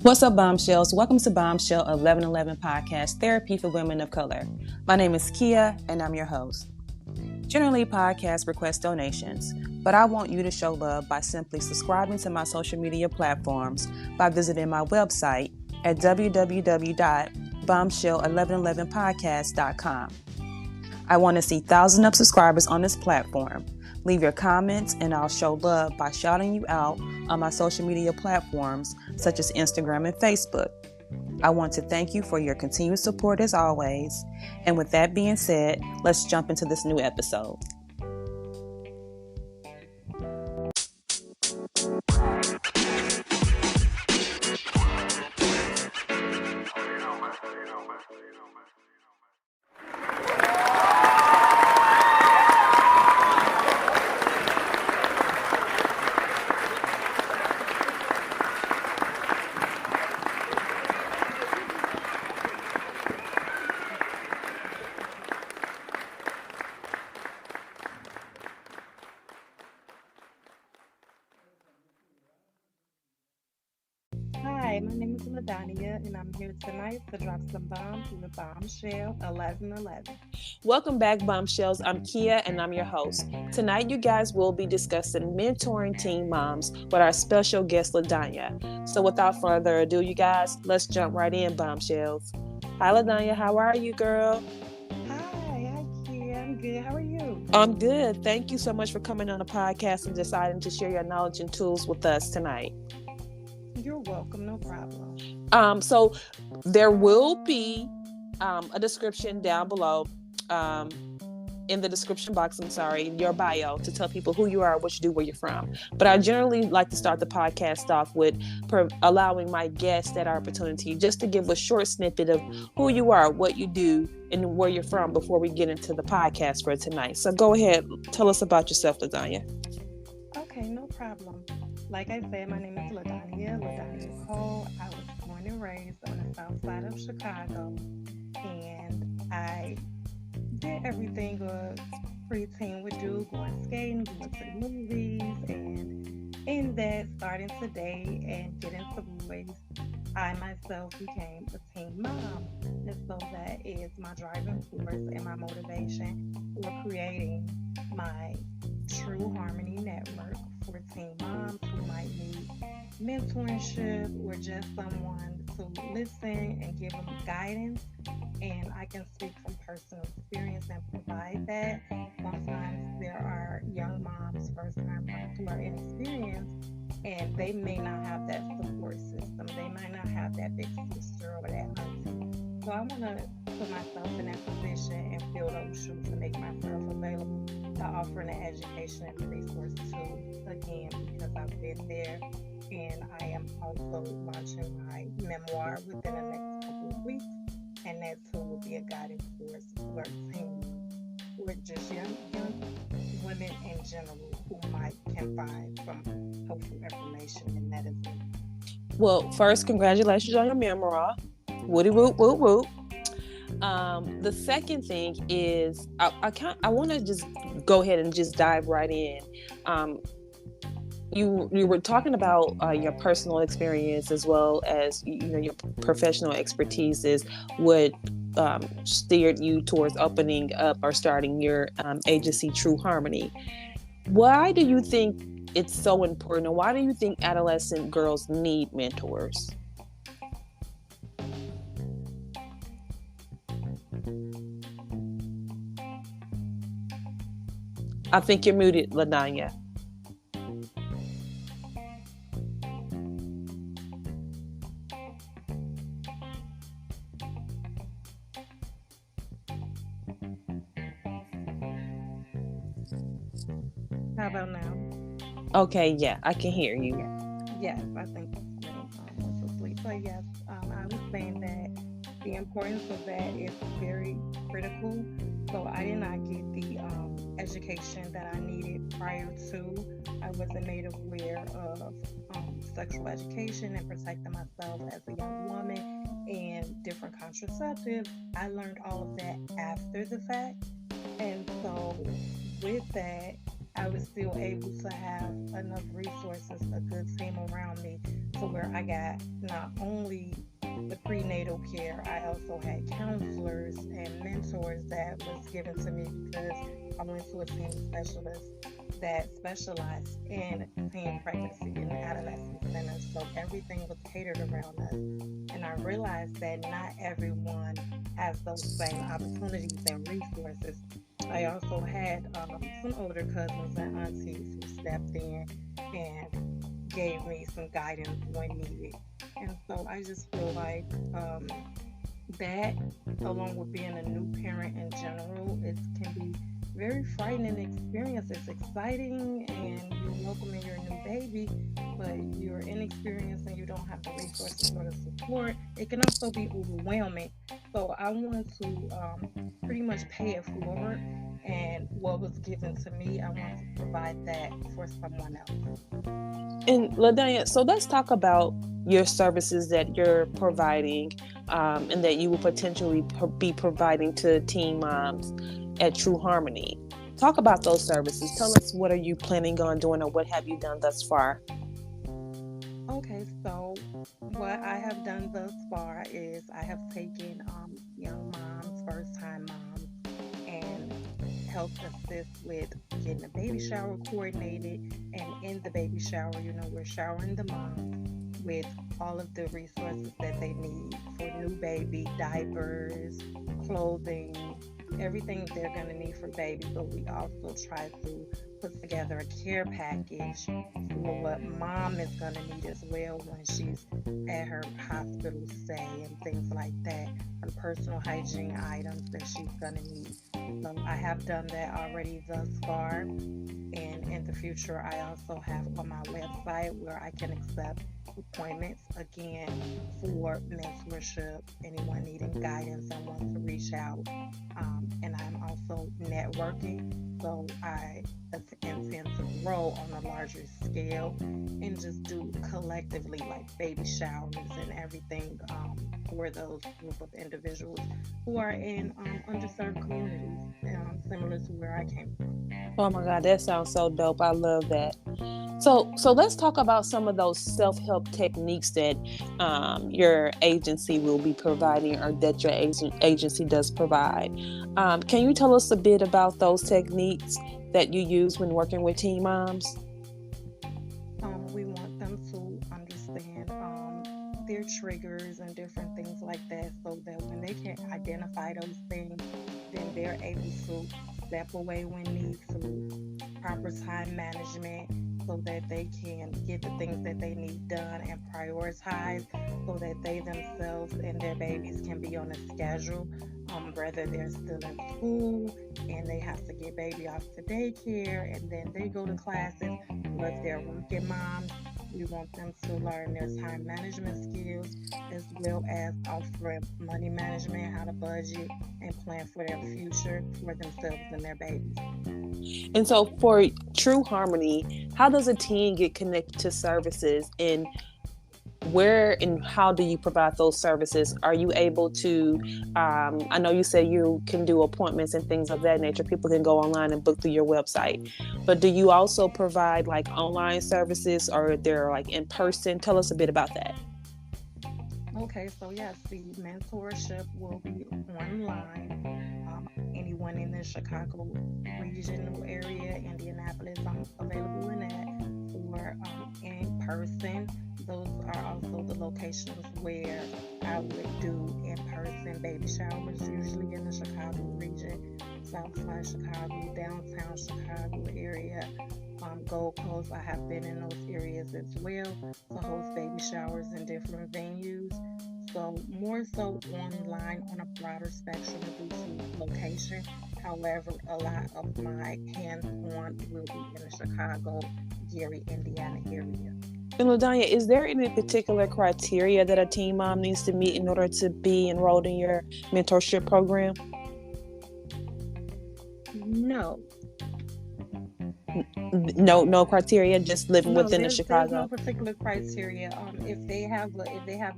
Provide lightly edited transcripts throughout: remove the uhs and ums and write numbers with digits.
What's up, Bombshells? Welcome to Bombshell 1111 Podcast, Therapy for Women of Color. My name is Kia, and I'm your host. Generally, podcasts request donations, but I want you to show love by simply subscribing to my social media platforms by visiting my website at www.bombshell1111podcast.com. I want to see thousands of subscribers on this platform. Leave your comments and I'll show love by shouting you out on my social media platforms such as Instagram and Facebook. I want to thank you for your continued support as always. And with that being said, let's jump into this new episode. Hi, my name is LaDonia, and I'm here tonight to drop some bombs with Bombshell 1111. Welcome back, Bombshells. I'm Kia and I'm your host. Tonight, you guys will be discussing mentoring teen moms with our special guest, LaDonia. So without further ado, you guys, let's jump right in, Bombshells. Hi, LaDonia. How are you, girl? Hi, Kia. I'm good. How are you? I'm good. Thank you so much for coming on the podcast and deciding to share your knowledge and tools with us tonight. You're welcome. No problem. So there will be a description down below, in the description box, in your bio, to tell people who you are, what you do, where you're from. But I generally like to start the podcast off with allowing my guests that opportunity just to give a short snippet of who you are, what you do, and where you're from before we get into the podcast for tonight. So go ahead, tell us about yourself, LaDonia. Okay, no problem. Like I said, my name is LaDonia Cole. I was born and raised on the south side of Chicago, and I did everything a preteen would do, going skating, going to the movies, and in that, starting today and getting to boys, I myself became a teen mom. And so that is my driving force and my motivation for creating my True Harmony Network for teen moms who might need mentorship or just someone to listen and give them guidance. And I can speak from personal experience and provide that. Sometimes there are young moms, first time moms who are inexperienced and they may not have that support system. They might not have that big sister or that auntie. So I want to put myself in that position and fill those shoes to make myself available to offering an education and resource too, again, because I've been there. And I am also launching my memoir within the next couple of weeks. And that too will be a guiding force for teens or just young women in general who can find some helpful information in medicine. Well, first, congratulations on your memoir. Woody woot woot woot. The second thing is I want to just go ahead and just dive right in. You were talking about your personal experience as well as your professional expertise is what steered you towards opening up or starting your agency, True Harmony. Why do you think it's so important, and why do you think adolescent girls need mentors? I think you're muted, LaDonia. How about now? Okay, yeah, I can hear you. Yes, I think was asleep. So yes, I was saying that the importance of that is very critical. So I did not get the education that I needed prior to. I wasn't made aware of sexual education and protecting myself as a young woman and different contraceptives. I learned all of that after the fact. And so with that, I was still able to have enough resources, a good team around me, to where I got not only the prenatal care, I also had counselors and mentors that was given to me because I went to a teen specialist that specialized in teen pregnancy and adolescent centers. So everything was catered around us. And I realized that not everyone has those same opportunities and resources. I also had some older cousins and aunties who stepped in and gave me some guidance when needed. And so I just feel like that, along with being a new parent in general, it can be very frightening experience. It's exciting and you're welcoming your new baby, but you're inexperienced and you don't have the resources or the support. It can also be overwhelming. So I want to pretty much pay it forward. And what was given to me, I want to provide that for someone else. And LaDanya, so let's talk about your services that you're providing, and that you will potentially be providing to teen moms at True Harmony. Talk about those services. Tell us, what are you planning on doing, or what have you done thus far? Okay, so what I have done thus far is I have taken young moms, first time moms, and helped assist with getting a baby shower coordinated. And in the baby shower, we're showering the mom with all of the resources that they need for new baby, diapers, clothing, everything they're going to need for baby. But we also try to put together a care package for what mom is going to need as well when she's at her hospital stay and things like that, her personal hygiene items that she's going to need. So I have done that already thus far. And in the future, I also have on my website where I can accept appointments again for mentorship, anyone needing guidance and wants to reach out. And I'm also networking, so I intend to grow on a larger scale and just do collectively like baby showers and everything for those group of individuals who are in underserved communities, similar to where I came from. Oh my God, that sounds so dope. I love that. So let's talk about some of those self-help techniques that your agency will be providing, or that your agency does provide. Can you tell us a bit about those techniques that you use when working with teen moms? We want them to understand their triggers and different things like that, so that when they can identify those things, then they're able to step away when need to, proper time management, so that they can get the things that they need done and prioritize, so that they themselves and their babies can be on a schedule, whether they're still in school and they have to get baby off to daycare and then they go to classes, or if they're working moms, we want them to learn their time management skills, as well as offering money management, how to budget and plan for their future for themselves and their babies. And so for True Harmony, how does a teen get connected to services, and where and how do you provide those services? Are you able to, I know you say you can do appointments and things of that nature. People can go online and book through your website. But do you also provide like online services, or they're like in person? Tell us a bit about that. Okay, so yes, the mentorship will be online. Anyone in the Chicago regional area, Indianapolis, I'm available in that, or in person. Those are also the locations where I would do in-person baby showers, usually in the Chicago region, Southside Chicago, downtown Chicago area, Gold Coast. I have been in those areas as well to host baby showers in different venues. So more so online on a broader spectrum due to location. However, a lot of my hands-on will be in the Chicago, Gary, Indiana area. And LaDanya, is there any particular criteria that a teen mom needs to meet in order to be enrolled in your mentorship program? No, No criteria, just living no, within the there's no Chicago. particular criteria. If they have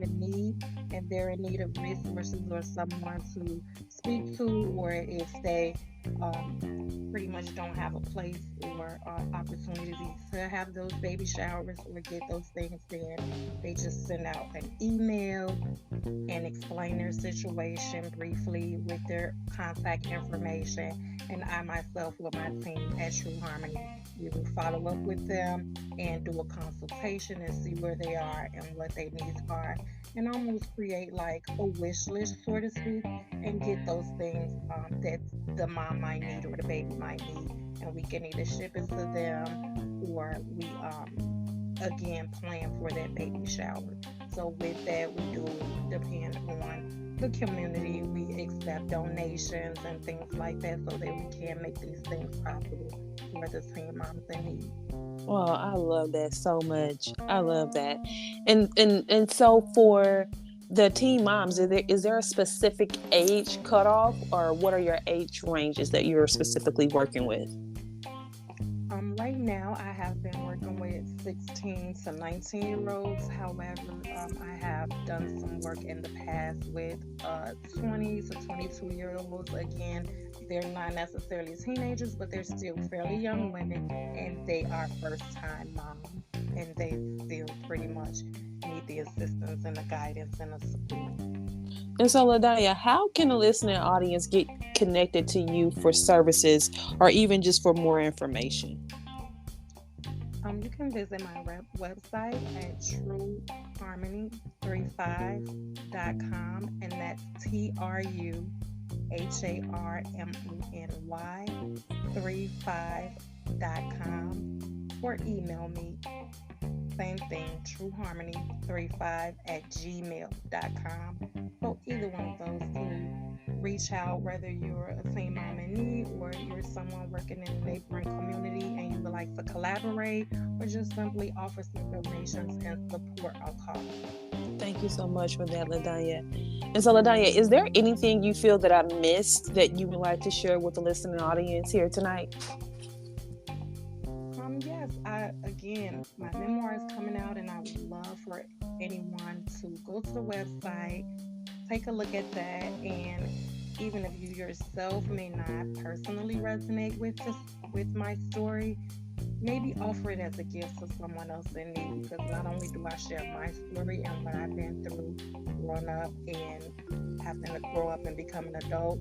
a need and they're in need of resources or someone to speak to, or if they pretty much don't have a place or opportunity to have those baby showers or get those things, then they just send out an email and explain their situation briefly with their contact information. And I myself, with my team at True Harmony, we will follow up with them and do a consultation and see where they are and what their needs are, and almost create like a wish list, so to speak, and get those things that the mom might need or the baby might need, and we can either ship it to them or we again plan for that baby shower. So with that, we do depend on the community. We accept donations and things like that so that we can make these things possible for the teen moms in need. Well, I love that so much. I love that. And so for the teen moms, is there a specific age cutoff, or what are your age ranges that you're specifically working with? Right now, I have been working with 16 to 19-year-olds. However, I have done some work in the past with 20 to 22-year-olds. Again, they're not necessarily teenagers, but they're still fairly young women, and they are first-time moms, and they still pretty much need the assistance and the guidance and the support. And so, LaDanya, how can a listening audience get connected to you for services or even just for more information? You can visit my website at trueharmony35.com, and that's TRUHARMONY35.com, or email me. Same thing, trueharmony35@gmail.com. So either one of those can reach out, whether you're a teen mom in need or you're someone working in a neighboring community and you would like to collaborate, or just simply offer some donations and support our cause. Thank you so much for that, LaDanya. And so, LaDanya, is there anything you feel that I missed that you would like to share with the listening audience here tonight? Yes, again, my memoir is coming out, and I would love for anyone to go to the website, take a look at that, and even if you yourself may not personally resonate with my story, maybe offer it as a gift to someone else in need, because not only do I share my story and what I've been through growing up and having to grow up and become an adult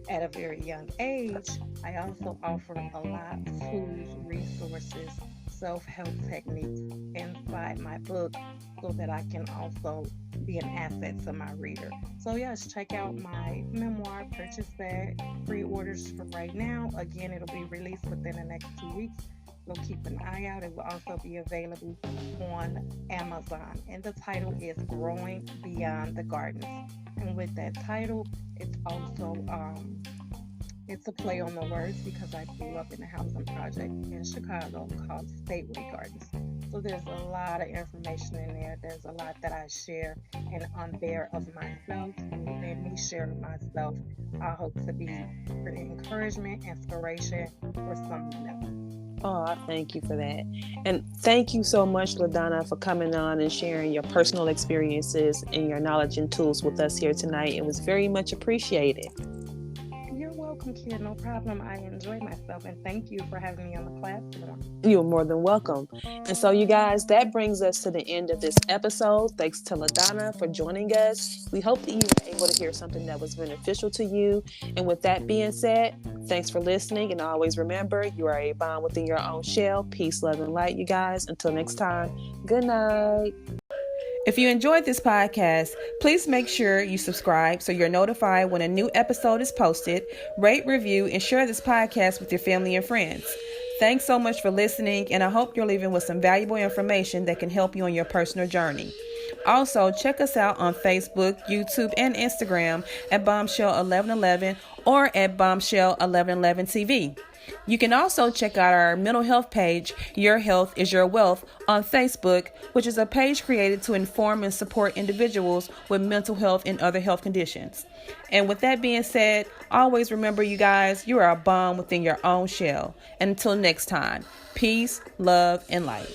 at a very young age, I also offer a lot of tools, resources, self-help techniques inside my book, so that I can also be an asset to my reader. So yes, check out my memoir, purchase that. Pre-orders for right now. Again, it'll be released within the next 2 weeks, so keep an eye out. It will also be available on Amazon, and the title is Growing Beyond the Gardens. And with that title, it's also it's a play on the words, because I grew up in a housing project in Chicago called Stateway Gardens. So there's a lot of information in there. There's a lot that I share and unbear of myself, and me sharing myself, I hope to be for encouragement, inspiration for someone else. Oh, I thank you for that. And thank you so much, LaDanya, for coming on and sharing your personal experiences and your knowledge and tools with us here tonight. It was very much appreciated. You're welcome, kid. No problem. I enjoyed myself, and thank you for having me on the platform. You're more than welcome. And so, you guys, that brings us to the end of this episode. Thanks to LaDanya for joining us. We hope that you were able to hear something that was beneficial to you. And with that being said, thanks for listening. And always remember, you are a bomb within your own shell. Peace, love, and light, you guys. Until next time, good night. If you enjoyed this podcast, please make sure you subscribe so you're notified when a new episode is posted. Rate, review, and share this podcast with your family and friends. Thanks so much for listening, and I hope you're leaving with some valuable information that can help you on your personal journey. Also, check us out on Facebook, YouTube, and Instagram at Bombshell1111 or at Bombshell1111 TV. You can also check out our mental health page, Your Health is Your Wealth, on Facebook, which is a page created to inform and support individuals with mental health and other health conditions. And with that being said, always remember, you guys, you are a bomb within your own shell. And until next time, peace, love, and light.